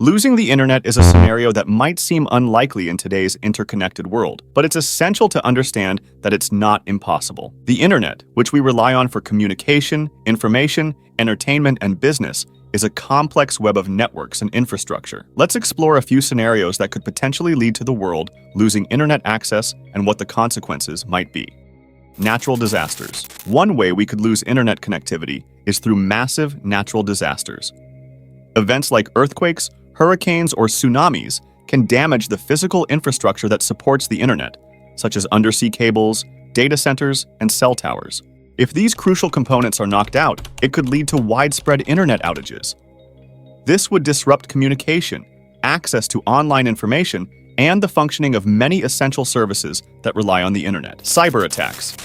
Losing the internet is a scenario that might seem unlikely in today's interconnected world, but it's essential to understand that it's not impossible. The internet, which we rely on for communication, information, entertainment, and business, is a complex web of networks and infrastructure. Let's explore a few scenarios that could potentially lead to the world losing internet access and what the consequences might be. Natural disasters. One way we could lose internet connectivity is through massive natural disasters. Events like earthquakes, hurricanes, or tsunamis can damage the physical infrastructure that supports the internet, such as undersea cables, data centers, and cell towers. If these crucial components are knocked out, it could lead to widespread internet outages. This would disrupt communication, access to online information, and the functioning of many essential services that rely on the internet. Cyber attacks.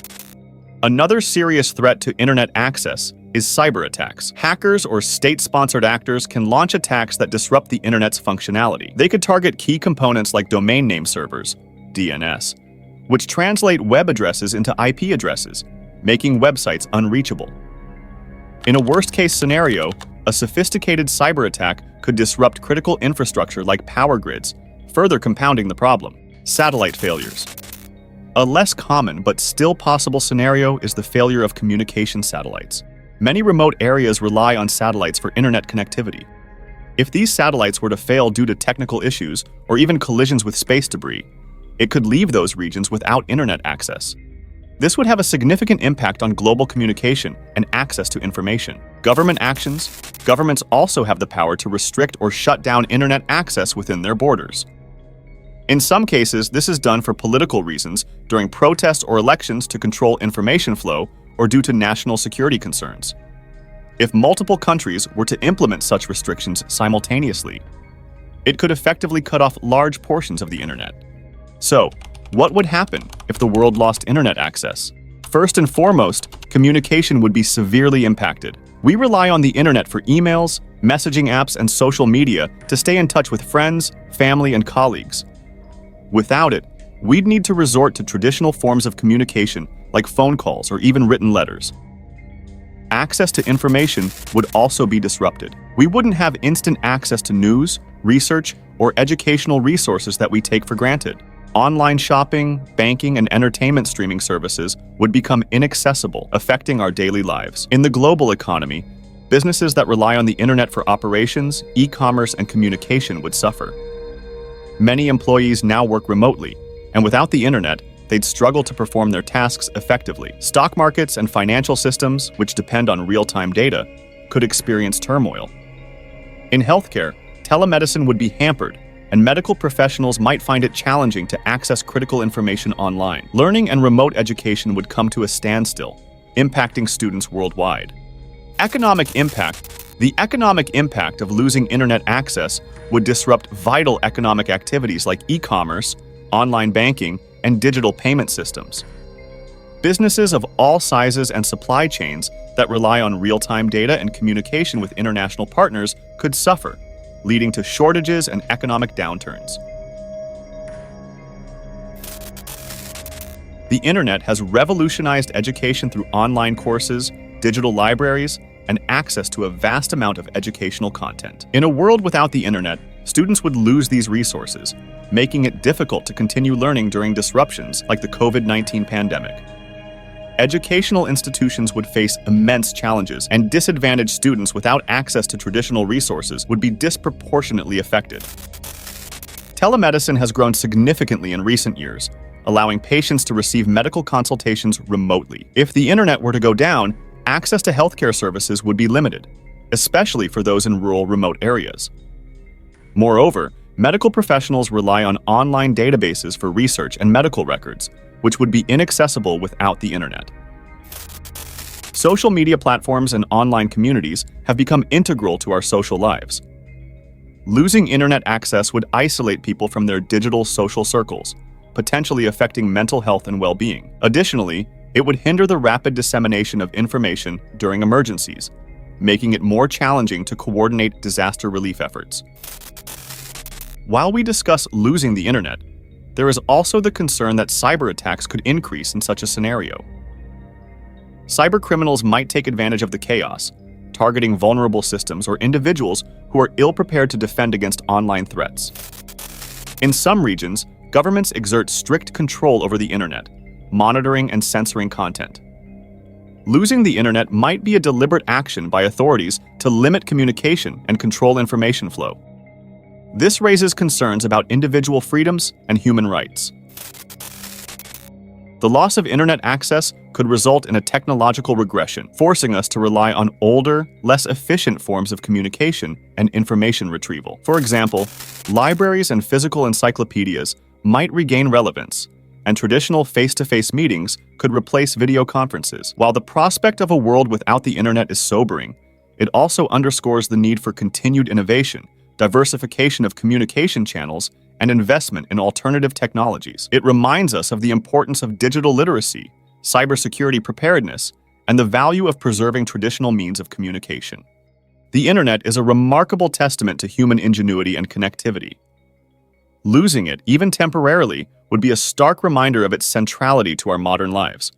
Another serious threat to internet access is cyber attacks. Hackers or state-sponsored actors can launch attacks that disrupt the internet's functionality. They could target key components like domain name servers, DNS, which translate web addresses into IP addresses, making websites unreachable. In a worst-case scenario, a sophisticated cyber attack could disrupt critical infrastructure like power grids, further compounding the problem. Satellite failures. A less common but still possible scenario is the failure of communication satellites. Many remote areas rely on satellites for internet connectivity. If these satellites were to fail due to technical issues or even collisions with space debris, it could leave those regions without internet access. This would have a significant impact on global communication and access to information. Government actions. Governments also have the power to restrict or shut down internet access within their borders. In some cases, this is done for political reasons, during protests or elections to control information flow, or due to national security concerns. If multiple countries were to implement such restrictions simultaneously, it could effectively cut off large portions of the internet. So, what would happen if the world lost internet access? First and foremost, communication would be severely impacted. We rely on the internet for emails, messaging apps, and social media to stay in touch with friends, family, and colleagues. Without it, we'd need to resort to traditional forms of communication like phone calls or even written letters. Access to information would also be disrupted. We wouldn't have instant access to news, research, or educational resources that we take for granted. Online shopping, banking, and entertainment streaming services would become inaccessible, affecting our daily lives. In the global economy, businesses that rely on the internet for operations, e-commerce, and communication would suffer. Many employees now work remotely, and without the internet, they'd struggle to perform their tasks effectively. Stock markets and financial systems, which depend on real-time data, could experience turmoil. In healthcare, telemedicine would be hampered, and medical professionals might find it challenging to access critical information online. Learning and remote education would come to a standstill, impacting students worldwide. Economic impact. The economic impact of losing internet access would disrupt vital economic activities like e-commerce, online banking, and digital payment systems. Businesses of all sizes and supply chains that rely on real-time data and communication with international partners could suffer, leading to shortages and economic downturns. The internet has revolutionized education through online courses, digital libraries, and access to a vast amount of educational content. In a world without the internet, students would lose these resources, making it difficult to continue learning during disruptions like the COVID-19 pandemic. Educational institutions would face immense challenges, and disadvantaged students without access to traditional resources would be disproportionately affected. Telemedicine has grown significantly in recent years, allowing patients to receive medical consultations remotely. If the internet were to go down, access to healthcare services would be limited, especially for those in rural, remote areas. Moreover, medical professionals rely on online databases for research and medical records, which would be inaccessible without the internet. Social media platforms and online communities have become integral to our social lives. Losing internet access would isolate people from their digital social circles, potentially affecting mental health and well-being. Additionally, it would hinder the rapid dissemination of information during emergencies, making it more challenging to coordinate disaster relief efforts. While we discuss losing the internet, there is also the concern that cyber attacks could increase in such a scenario. Cybercriminals might take advantage of the chaos, targeting vulnerable systems or individuals who are ill-prepared to defend against online threats. In some regions, governments exert strict control over the internet, monitoring and censoring content. Losing the internet might be a deliberate action by authorities to limit communication and control information flow. This raises concerns about individual freedoms and human rights. The loss of internet access could result in a technological regression, forcing us to rely on older, less efficient forms of communication and information retrieval. For example, libraries and physical encyclopedias might regain relevance, and traditional face-to-face meetings could replace video conferences. While the prospect of a world without the internet is sobering, it also underscores the need for continued innovation, diversification of communication channels, and investment in alternative technologies. It reminds us of the importance of digital literacy, cybersecurity preparedness, and the value of preserving traditional means of communication. The internet is a remarkable testament to human ingenuity and connectivity. Losing it, even temporarily, would be a stark reminder of its centrality to our modern lives.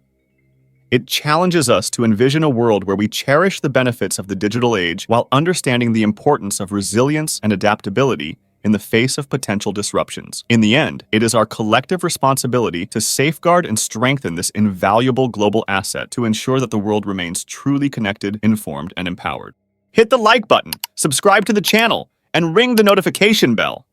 It challenges us to envision a world where we cherish the benefits of the digital age while understanding the importance of resilience and adaptability in the face of potential disruptions. In the end, it is our collective responsibility to safeguard and strengthen this invaluable global asset to ensure that the world remains truly connected, informed, and empowered. Hit the like button, subscribe to the channel, and ring the notification bell.